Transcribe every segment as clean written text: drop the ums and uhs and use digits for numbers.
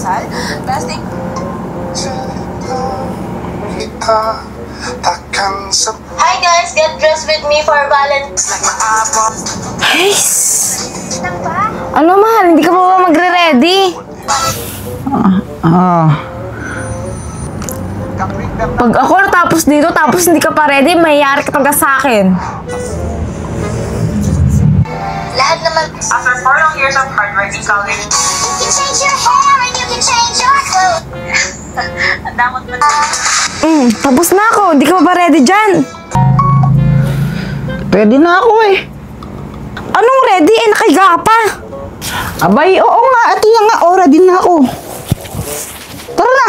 kasal. Plastic. Hi guys, get dressed with me for Valentine's. Guys! Ano mahal? Hindi ka pa ba magre-ready? Pag ako natapos dito, tapos hindi ka pa ready, mayayari ka talaga sa akin. Lahat naman. After 4 long years of hard work in college, You can change your hair and you can change your clothes. ang damot mo Tapos na ako. Hindi ka pa ba ready dyan? Pwede na ako eh. Anong ready? Nakahiga ka pa. Abay, oo nga. Ito nga, ready na ako. Tara na.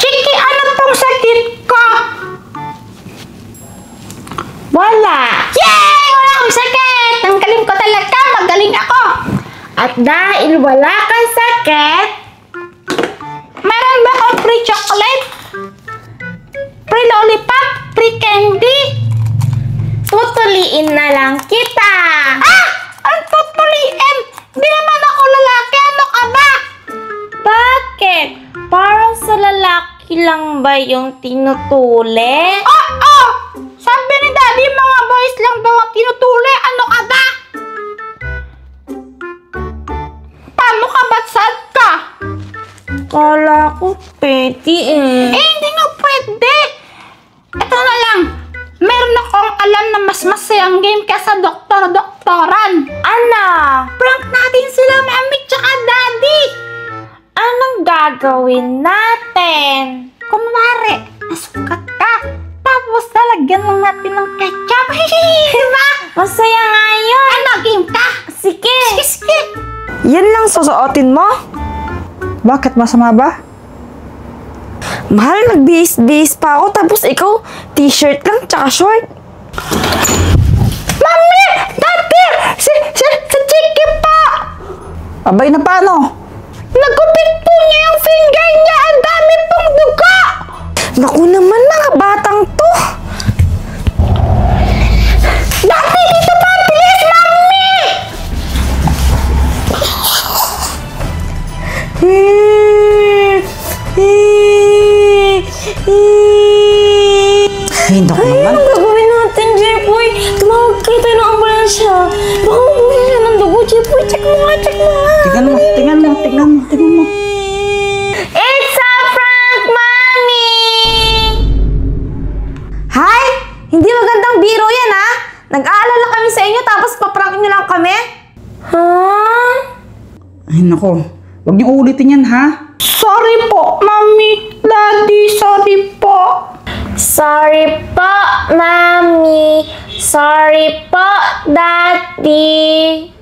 Chiki, ano pong sakit ko? Wala. Yay! Wala akong sakit! Tanggalin ko talaga. Magaling ako. At dahil wala kang sakit, meron ba akong free chocolate? Free lollipop? Free candy? Tutuliin na lang kita. Ang tutuliin? Di naman ako lalaki. Ano ka ba? Bakit? Parang sa lalaki lang ba yung tinutuli? Oo! Sabi ni Daddy, mga boys lang daw ang tinutuli. Ano ka ba? Paano ka? Ba't sad ka? Kala ko pwede eh. Hindi nga pwede. Ito na lang. Meron akong alam na mas masayang game kaysa doktor-doktoran. Ana? Prank natin sila, Mami tsaka Daddy. Anong gagawin natin? Kunwari, nasukat ka. Tapos lalagyan lang natin ng ketchup. Diba? Masaya nga yun. Ano, game ka? Sige. Sige. Yan lang susuotin mo? Bakit masama ba? Mahal, nagbihis-bihis pa ako. Tapos ikaw, t-shirt lang tsaka short. Mami! Dati! Si Chiki pa! Abay na paano? Nagupit po niya yung finger niya. Ang dami pong duga. Naku naman, mga batang to. Dati, dito pa! Bilis, Mami! Ay, naku Ay, naman. anong gagawin natin, Jepoy? Tumawag kayo tayo ng ambulansya. Baka mabuhin siya ng dugo, Jepoy. Check mo nga, check mo nga. Tingnan mo. It's a prank, Mami! Hi! Hindi magandang biro yan, ha? Nag-aalala kami sa inyo, tapos paprank nyo lang kami? Huh? Ay, naku. Huwag niyo ulitin yan, ha? Sorry po, Mami. Daddy, sorry po. Sorry po, Mami. Sorry po, Daddy.